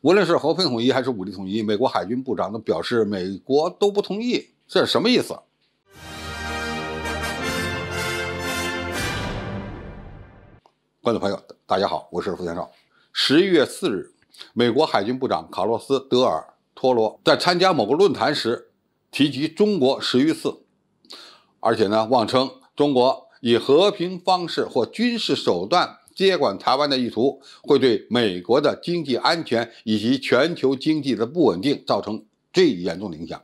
无论是和平统一还是武力统一，美国海军部长都表示美国都不同意，这是什么意思？观众朋友，大家好，我是付先生。11月4日，美国海军部长卡洛斯·德尔托罗在参加某个论坛时提及中国10余次，而且呢，妄称中国以和平方式或军事手段接管台湾的意图，会对美国的经济安全以及全球经济的不稳定造成最严重的影响。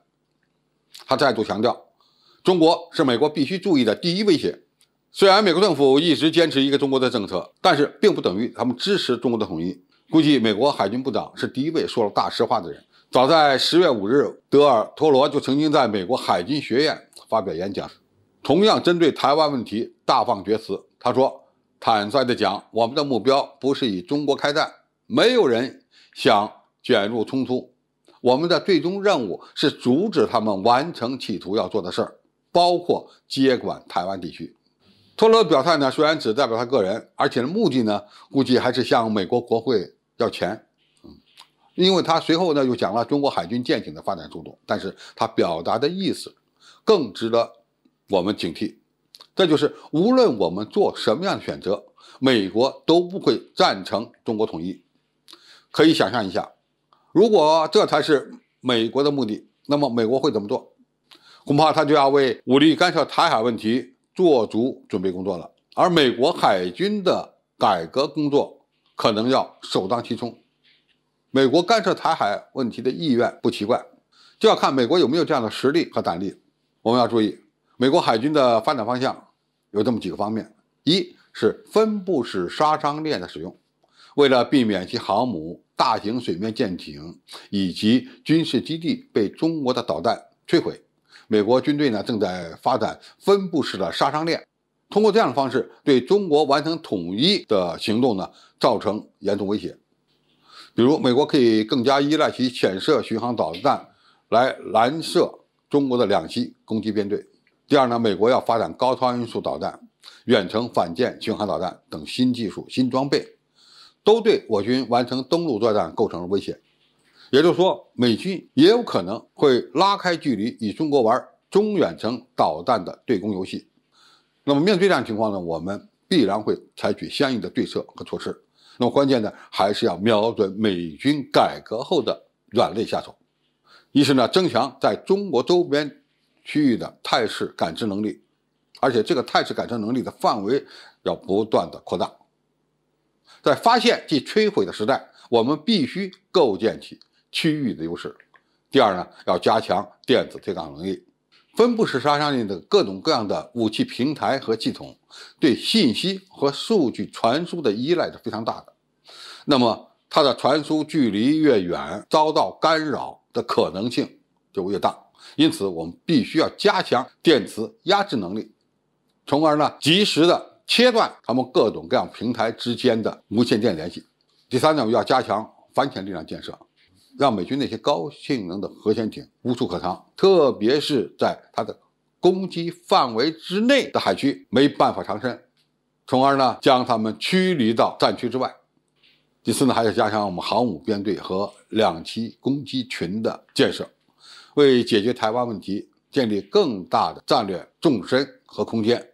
他再度强调，中国是美国必须注意的第一威胁。虽然美国政府一直坚持一个中国的政策，但是并不等于他们支持中国的统一。估计美国海军部长是第一位说了大实话的人。早在10月5日，德尔托罗就曾经在美国海军学院发表演讲，同样针对台湾问题大放厥词。他说，坦率地讲，我们的目标不是与中国开战，没有人想卷入冲突，我们的最终任务是阻止他们完成企图要做的事儿，包括接管台湾地区。托罗的表态呢，虽然只代表他个人，而且目的呢，估计还是向美国国会要钱。因为他随后呢又讲了中国海军舰艇的发展速度，但是他表达的意思更值得我们警惕。这就是无论我们做什么样的选择，美国都不会赞成中国统一。可以想象一下，如果这才是美国的目的，那么美国会怎么做？恐怕他就要为武力干涉台海问题做足准备工作了，而美国海军的改革工作可能要首当其冲。美国干涉台海问题的意愿不奇怪，就要看美国有没有这样的实力和胆力。我们要注意，美国海军的发展方向有这么几个方面：一是分布式杀伤链的使用，为了避免其航母、大型水面舰艇以及军事基地被中国的导弹摧毁，美国军队呢正在发展分布式的杀伤链，通过这样的方式对中国完成统一的行动呢造成严重威胁。比如，美国可以更加依赖其潜射巡航导弹来拦射中国的两栖攻击编队。第二呢，美国要发展高超音速导弹、远程反舰巡航导弹等新技术、新装备，都对我军完成登陆作战构成了威胁。也就是说，美军也有可能会拉开距离与中国玩中远程导弹的对攻游戏。那么面对这样情况呢，我们必然会采取相应的对策和措施。那么关键呢，还是要瞄准美军改革后的软肋下手。一是呢，增强在中国周边区域的态势感知能力，而且这个态势感知能力的范围要不断的扩大。在发现即摧毁的时代，我们必须构建起区域的优势。第二呢，要加强电子对抗能力。分布式杀伤力的各种各样的武器平台和系统对信息和数据传输的依赖是非常大的，那么它的传输距离越远，遭到干扰的可能性就越大。因此我们必须要加强电磁压制能力，从而呢及时的切断它们各种各样平台之间的无线电联系。第三呢，我们要加强反潜力量建设，让美军那些高性能的核潜艇无处可藏，特别是在它的攻击范围之内的海区没办法藏身，从而呢将他们驱离到战区之外。第四呢，还要加强我们航母编队和两栖攻击群的建设，为解决台湾问题建立更大的战略纵深和空间，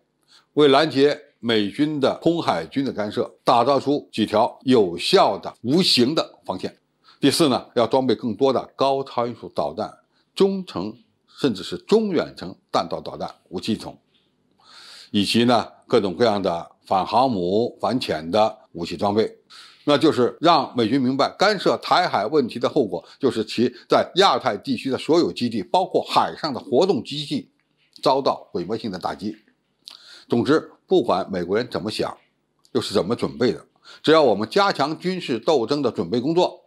为拦截美军的空海军的干涉打造出几条有效的无形的防线。第四呢，要装备更多的高超音速导弹、中程甚至是中远程弹道导弹武器系统，以及呢各种各样的反航母、反潜的武器装备。那就是让美军明白，干涉台海问题的后果就是其在亚太地区的所有基地，包括海上的活动机器，遭到毁灭性的打击。总之，不管美国人怎么想，又是怎么准备的，只要我们加强军事斗争的准备工作，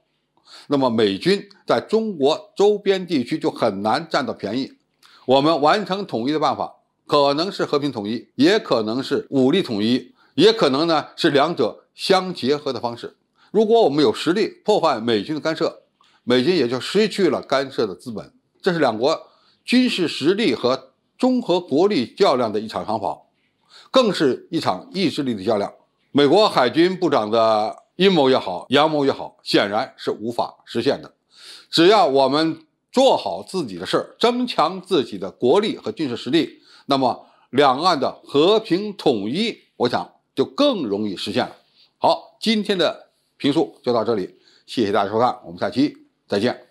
那么美军在中国周边地区就很难占到便宜。我们完成统一的办法可能是和平统一，也可能是武力统一，也可能呢是两者相结合的方式。如果我们有实力破坏美军的干涉，美军也就失去了干涉的资本。这是两国军事实力和综合国力较量的一场长跑，更是一场意志力的较量。美国海军部长的阴谋也好，阳谋也好，显然是无法实现的。只要我们做好自己的事儿，增强自己的国力和军事实力，那么两岸的和平统一，我想就更容易实现了。好，今天的评述就到这里，谢谢大家收看，我们下期再见。